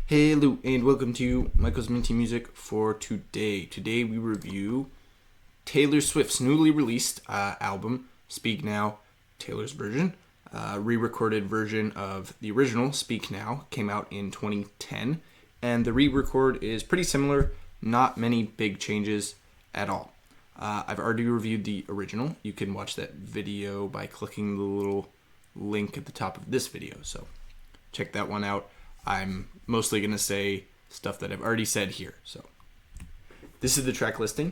Hello and welcome to Michael's Minty Music for today. Today we review Taylor Swift's newly released album, Speak Now, Taylor's version. Re-recorded version of the original, Speak Now, came out in 2010. And the re-record is pretty similar, not many big changes at all. I've already reviewed the original. You can watch that video by clicking the little link at the top of this video. So check that one out. I'm mostly going to say stuff that I've already said here. So this is the track listing.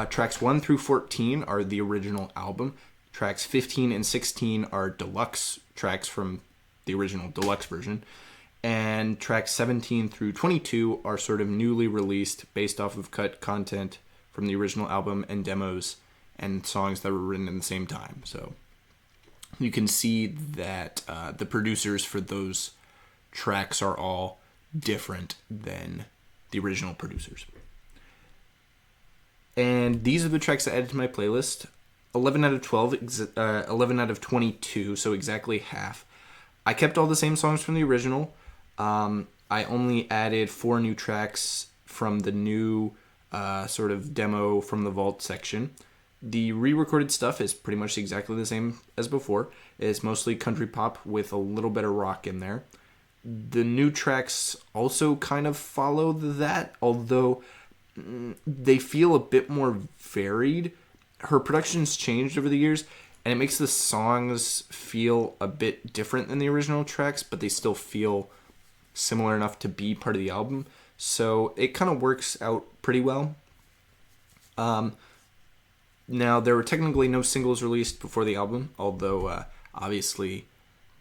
Tracks 1 through 14 are the original album. Tracks 15 and 16 are deluxe tracks from the original deluxe version. And tracks 17 through 22 are sort of newly released based off of cut content from the original album and demos and songs that were written in the same time. So you can see that the producers for those tracks are all different than the original producers. And these are the tracks I added to my playlist. 11 out of 12, 11 out of 22, so exactly half. I kept all the same songs from the original. I only added 4 new tracks from the new sort of demo from the vault section. The re-recorded stuff is pretty much exactly the same as before. It's mostly country pop with a little bit of rock in there. The new tracks also kind of follow that, although they feel a bit more varied. Her production's changed over the years, and it makes the songs feel a bit different than the original tracks, but they still feel similar enough to be part of the album. So it kind of works out pretty well. Now, there were technically no singles released before the album, although obviously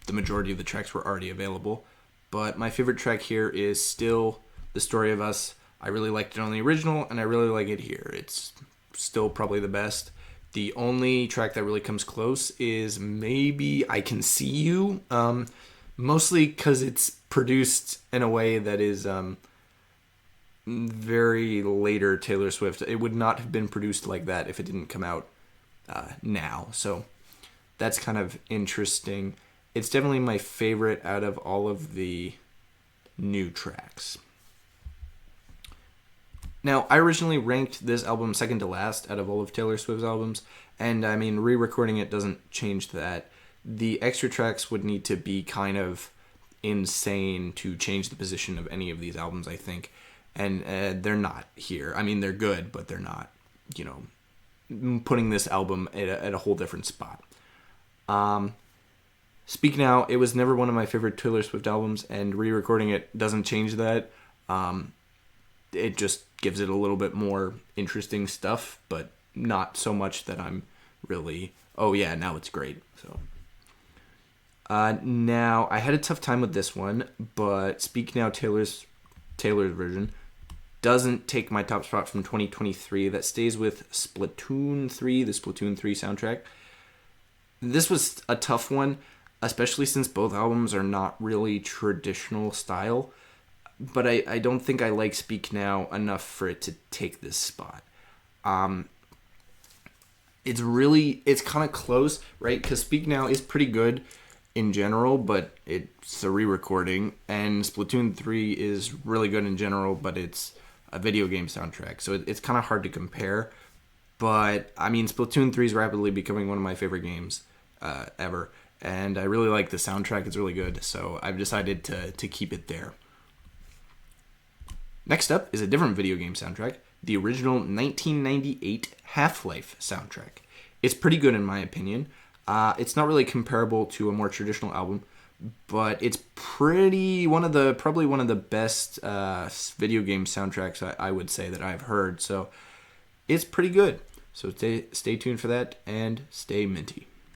the majority of the tracks were already available. But my favorite track here is still The Story of Us. I really liked it on the original, and I really like it here. It's still probably the best. The only track that really comes close is maybe I Can See You, mostly because it's produced in a way that is very later Taylor Swift. It would not have been produced like that if it didn't come out now. So that's kind of interesting. It's definitely my favorite out of all of the new tracks. Now, I originally ranked this album second to last out of all of Taylor Swift's albums, and I mean, re-recording it doesn't change that. The extra tracks would need to be kind of insane to change the position of any of these albums, I think, and they're not here. I mean, they're good, but they're not, putting this album at a whole different spot. Speak Now, it was never one of my favorite Taylor Swift albums, and re-recording it doesn't change that. It just gives it a little bit more interesting stuff, but not so much that I'm really, oh yeah, now it's great. So now, I had a tough time with this one, but Speak Now, Taylor's version doesn't take my top spot from 2023. That stays with Splatoon 3, the Splatoon 3 soundtrack. This was a tough one, especially since both albums are not really traditional style. But I don't think I like Speak Now enough for it to take this spot. It's kind of close, right? Because Speak Now is pretty good in general, but it's a re-recording. And Splatoon 3 is really good in general, but it's a video game soundtrack. So it's kind of hard to compare. But, I mean, Splatoon 3 is rapidly becoming one of my favorite games ever. And I really like the soundtrack. It's really good. So I've decided to keep it there. Next up is a different video game soundtrack, the original 1998 Half-Life soundtrack. It's pretty good in my opinion. It's not really comparable to a more traditional album, but it's probably one of the best video game soundtracks I would say that I've heard. So it's pretty good. So stay tuned for that and stay minty.